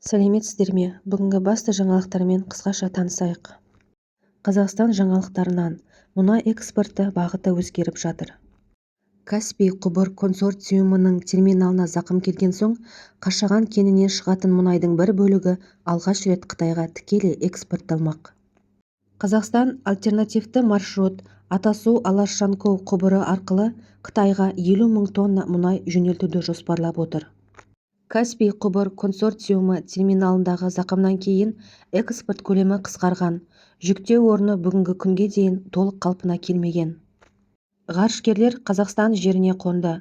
сәлеметсіздер ме? Бүгінгі басты жаңалықтармен қысқаша танысайық. Қазақстан жаңалықтарынан: мұнай экспорты бағыты өзгеріп жатыр. Каспий құбыр консорциумының терминалына зақым келген соң, Қашаған кенінен шығатын мұнайдың бір бөлігі алғаш рет Қытайға тікелей экспортталмақ. Қазақстан альтернативті маршрут Атасу-Алаш-Жанкоу құбыры арқылы Қытайға 50 мың тонна мұнай жөнелтуді жоспарлап отыр. Каспий құбыр консорциумы терминалындағы зақымнан кейін экспорт көлемі қысқарған, жүктеу орны бүгінгі күнге дейін толық қалпына келмеген. Ғарышкерлер Қазақстан жеріне қонды.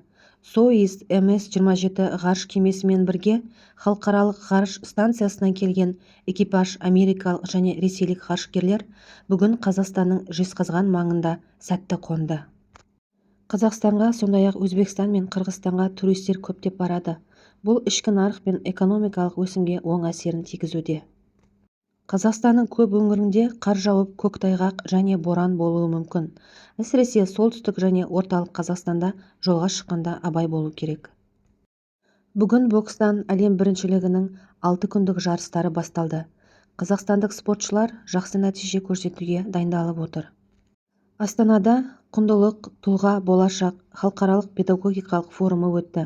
Союз МС-27 ғарыш кемесімен бірге халықаралық ғарыш станциясынан келген экипаж америкалық және ресейлік ғарышкерлер бүгін Қазақстанның Жезқазған маңында сәтті қонды. Қазақстанға, сондай-ақ Өзбекстан мен Қырғызстанға туристер көптеп барады. Бұл ішкі нарық пен экономикалық өсімге оң әсерін тигізуде. Қазақстанның көп өңірінде қар жауып, көктайғақ және боран болуы мүмкін. Әсіресе солтүстік және орталық Қазақстанда жолға шыққанда абай болу керек. Бүгін бокстан әлем біріншілігінің 6 күндік жарыстары басталды. Қазақстандық спортшылар жақсы нәтиже көрсетуге дайындалып отыр. Астанада құндылық, тұлға, болашақ халықаралық педагогикалық форумы өтті.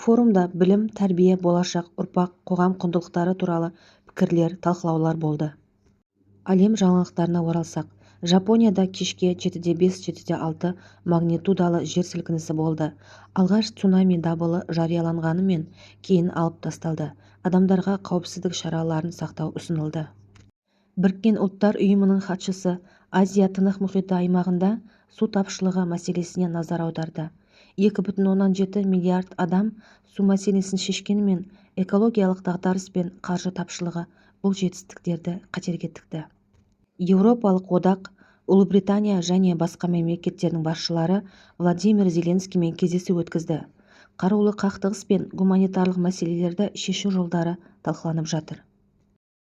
Форумда білім, тәрбие, болашақ ұрпақ, қоғам құндылықтары туралы пікірлер, талқылаулар болды. Әлем жаңалықтарына оралсақ, Жапонияда кешке 7,5-7,6 магнитудалы жер сілкінісі болды. Алғаш цунами дабылы жарияланғанымен кейін алып тасталды. Адамдарға қауіпсіздік шараларын сақтау ұсынылды. Біріккен ұлттар ұйымының хатшысы Азия-Тынық мұхиты аймағында су тапшылығы мәселесіне назар аударды. 2,7 миллиард адам су мәселесін шешкенімен экологиялық дағдарыс пен қаржы тапшылығы бұл жетістіктерді қатерге тікті. Еуропалық одақ, Ұлыбритания және басқа мемлекеттердің басшылары Владимир Зеленскиймен кездесу өткізді. Қарулы қақтығыс пен гуманитарлық мәселелерді шешу жолдары талқыланып жатыр.